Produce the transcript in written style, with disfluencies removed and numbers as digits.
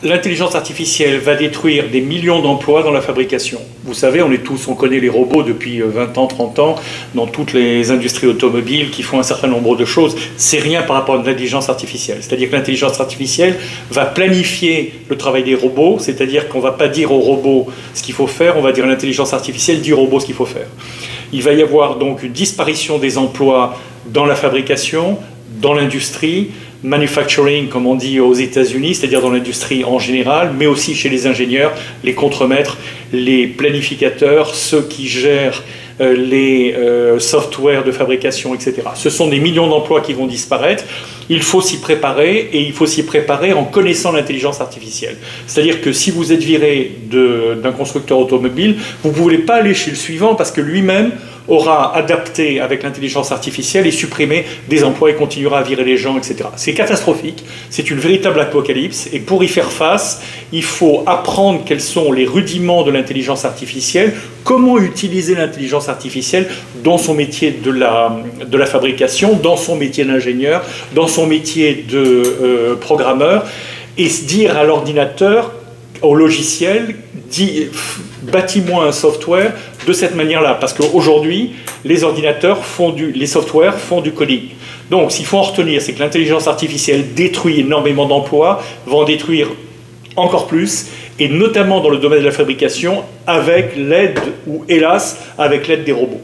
L'intelligence artificielle va détruire des millions d'emplois dans la fabrication. Vous savez, on connaît les robots depuis 20 ans, 30 ans, dans toutes les industries automobiles qui font un certain nombre de choses. C'est rien par rapport à l'intelligence artificielle. C'est-à-dire que l'intelligence artificielle va planifier le travail des robots, c'est-à-dire qu'on ne va pas dire au robot ce qu'il faut faire, on va dire à l'intelligence artificielle, dit au robot ce qu'il faut faire. Il va y avoir donc une disparition des emplois dans la fabrication, dans l'industrie, manufacturing, comme on dit aux États-Unis, c'est-à-dire dans l'industrie en général, mais aussi chez les ingénieurs, les contremaîtres, les planificateurs, ceux qui gèrent les softwares de fabrication, etc. Ce sont des millions d'emplois qui vont disparaître. Il faut s'y préparer, et il faut s'y préparer en connaissant l'intelligence artificielle. C'est-à-dire que si vous êtes viré d'un constructeur automobile, vous ne pouvez pas aller chez le suivant parce que lui-même aura adapté avec l'intelligence artificielle et supprimé des emplois et continuera à virer les gens, etc. C'est catastrophique, c'est une véritable apocalypse, et pour y faire face, il faut apprendre quels sont les rudiments de l'intelligence artificielle, comment utiliser l'intelligence artificielle dans son métier de la fabrication, dans son métier d'ingénieur, dans son métier de programmeur, et se dire à l'ordinateur, au logiciel, bâtis-moi un software de cette manière-là, parce qu'aujourd'hui, les ordinateurs les softwares font du coding. Donc, s'il faut en retenir, c'est que l'intelligence artificielle détruit énormément d'emplois, va en détruire encore plus, et notamment dans le domaine de la fabrication, avec l'aide, ou hélas, avec l'aide des robots.